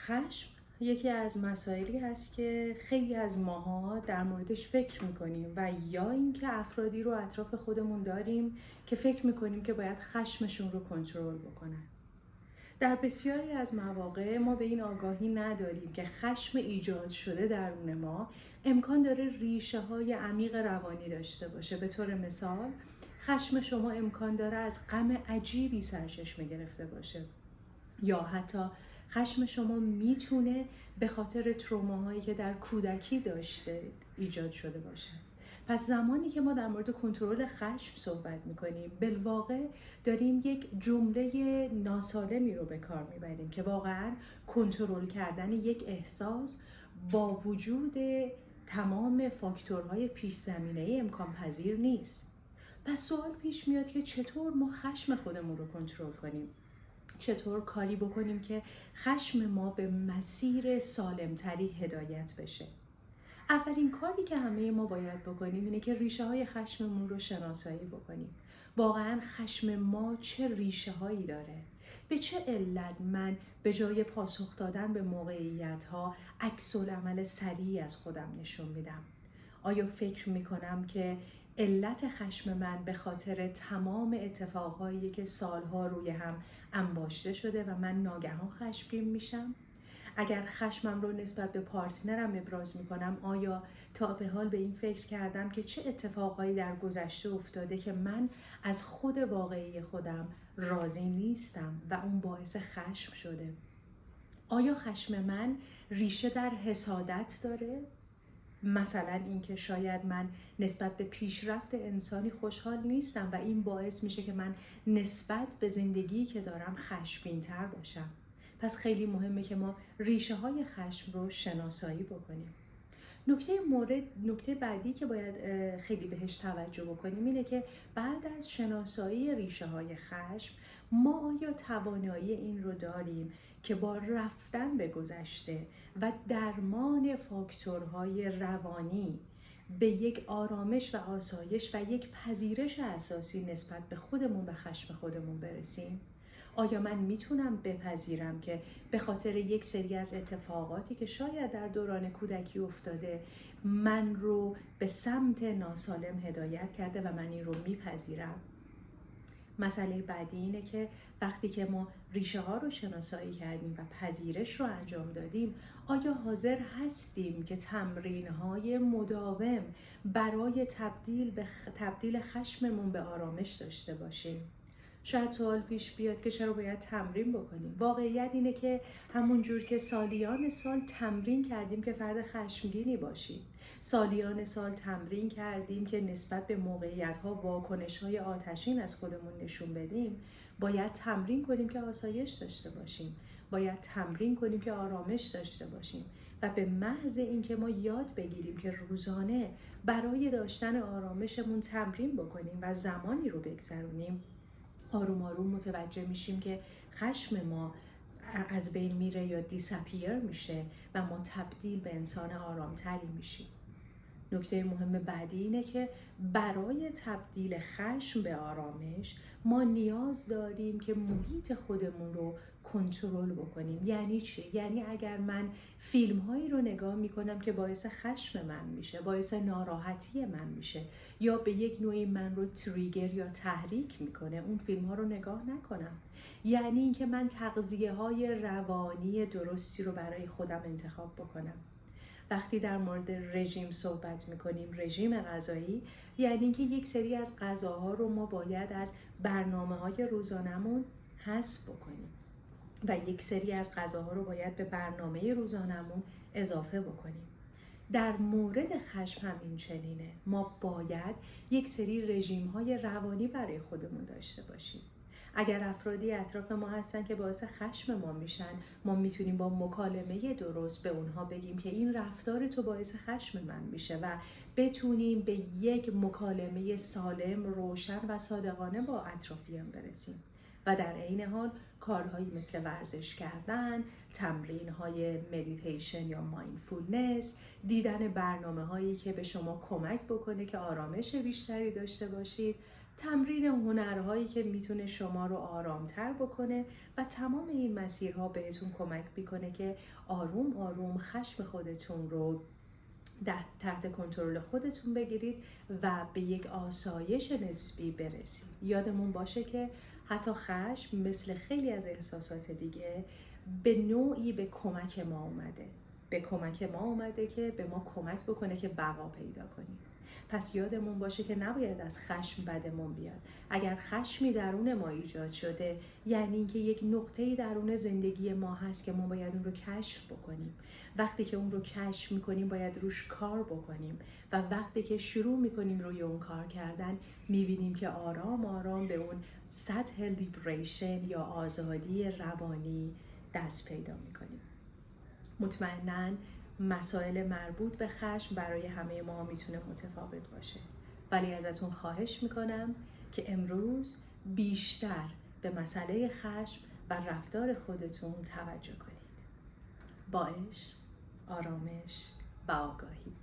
خشم یکی از مسائلی هست که خیلی از ماها در موردش فکر میکنیم و یا اینکه افرادی رو اطراف خودمون داریم که فکر میکنیم که باید خشمشون رو کنترل بکنن. در بسیاری از مواقع ما به این آگاهی نداریم که خشم ایجاد شده درون ما امکان داره ریشه های عمیق روانی داشته باشه. به طور مثال خشم شما امکان داره از غم عجیبی سرچشمه گرفته باشه، یا حتی خشم شما میتونه به خاطر تروماهایی که در کودکی داشته ایجاد شده باشه. پس زمانی که ما در مورد کنترل خشم صحبت میکنیم، بالواقع داریم یک جمله ناسالمی رو به کار میبریم که واقعا کنترل کردن یک احساس با وجود تمام فاکتورهای پیش زمینه امکان پذیر نیست. پس سوال پیش میاد که چطور ما خشم خودمون رو کنترل کنیم؟ چطور کاری بکنیم که خشم ما به مسیر سالمتری هدایت بشه؟ اولین کاری که همه ما باید بکنیم اینه که ریشه های خشممون رو شناسایی بکنیم. واقعا خشم ما چه ریشه هایی داره؟ به چه علت من به جای پاسخ دادن به موقعیت ها عکس العمل سریع از خودم نشون میدم؟ آیا فکر میکنم که علت خشم من به خاطر تمام اتفاقهایی که سالها روی هم انباشته شده و من ناگهان خشمگین میشم؟ اگر خشمم رو نسبت به پارتنرم ابراز میکنم، آیا تا به حال به این فکر کردم که چه اتفاقهایی در گذشته افتاده که من از خود واقعی خودم راضی نیستم و اون باعث خشم شده؟ آیا خشم من ریشه در حسادت داره؟ مثلا اینکه شاید من نسبت به پیشرفت انسانی خوشحال نیستم و این باعث میشه که من نسبت به زندگی که دارم خشمگین‌تر باشم. پس خیلی مهمه که ما ریشه های خشم رو شناسایی بکنیم. نکته بعدی که باید خیلی بهش توجه بکنیم اینه که بعد از شناسایی ریشه های خشم، ما آیا توانایی این رو داریم که با رفتن به گذشته و درمان فاکتورهای روانی به یک آرامش و آسایش و یک پذیرش اساسی نسبت به خودمون و خشم خودمون برسیم؟ آیا من میتونم بپذیرم که به خاطر یک سری از اتفاقاتی که شاید در دوران کودکی افتاده من رو به سمت ناسالم هدایت کرده و من این رو میپذیرم؟ مسئله بعدی اینه که وقتی که ما ریشه ها رو شناسایی کردیم و پذیرش رو انجام دادیم، آیا حاضر هستیم که تمرین های مداوم برای تبدیل خشممون به آرامش داشته باشیم؟ شاید سوال پیش بیاد که چرا باید تمرین بکنیم؟ واقعیت اینه که همون جور که سالیان سال تمرین کردیم که فرد خشمگینی باشیم، سالیان سال تمرین کردیم که نسبت به موقعیت‌ها واکنش‌های آتشین از خودمون نشون بدیم، باید تمرین کنیم که آسایش داشته باشیم، باید تمرین کنیم که آرامش داشته باشیم و به محض اینکه ما یاد بگیریم که روزانه برای داشتن آرامشمون تمرین بکنیم و زمانی رو بگذرونیم، آروم آروم متوجه میشیم که خشم ما از بین میره یا دیسپیر میشه و ما تبدیل به انسان آرامتری میشیم. نکته مهم بعدی اینه که برای تبدیل خشم به آرامش ما نیاز داریم که محیط خودمون رو کنترل بکنیم. یعنی چی؟ یعنی اگر من فیلم هایی رو نگاه میکنم که باعث خشم من میشه، باعث ناراحتی من میشه یا به یک نوعی من رو تریگر یا تحریک میکنه، اون فیلم ها رو نگاه نکنم. یعنی اینکه من تغذیه های روانی درستی رو برای خودم انتخاب بکنم. وقتی در مورد رژیم صحبت میکنیم، رژیم غذایی، یعنی اینکه یک سری از غذاها رو ما باید از برنامه‌های روزانمون حذف بکنیم و یک سری از غذاها رو باید به برنامه روزانمون اضافه بکنیم. در مورد خشم هم این چنینه. ما باید یک سری رژیم‌های روانی برای خودمون داشته باشیم. اگر افرادی اطراف ما هستن که باعث خشم ما میشن، ما میتونیم با مکالمه درست به اونها بگیم که این رفتار تو باعث خشم من میشه و بتونیم به یک مکالمه سالم، روشن و صادقانه با اطرافیان برسیم. و در عین حال کارهایی مثل ورزش کردن، تمرین‌های مدیتیشن یا مایندفولنس، دیدن برنامه‌هایی که به شما کمک بکنه که آرامش بیشتری داشته باشید تمرین هنرهایی که میتونه شما رو آرامتر بکنه و تمام این مسیرها بهتون کمک میکنه که آروم آروم خشم خودتون رو تحت کنترل خودتون بگیرید و به یک آسایش نسبی برسید. یادمون باشه که حتی خشم مثل خیلی از احساسات دیگه به نوعی به کمک ما اومده که به ما کمک بکنه که بقا پیدا کنیم. پس یادمون باشه که نباید از خشم بدمون بیاد. اگر خشمی درون ما ایجاد شده، یعنی اینکه یک نقطه‌ای درون زندگی ما هست که ما باید اون رو کشف بکنیم. وقتی که اون رو کشف میکنیم باید روش کار بکنیم و وقتی که شروع میکنیم روی اون کار کردن، میبینیم که آرام آرام به اون سطح لیبریشن یا آزادی روانی دست پیدا میکنیم. مطمئناً مسائل مربوط به خشم برای همه ما میتونه متفاوت باشه، ولی ازتون خواهش میکنم که امروز بیشتر به مسئله خشم و رفتار خودتون توجه کنید. با عشق، آرامش و آگاهی.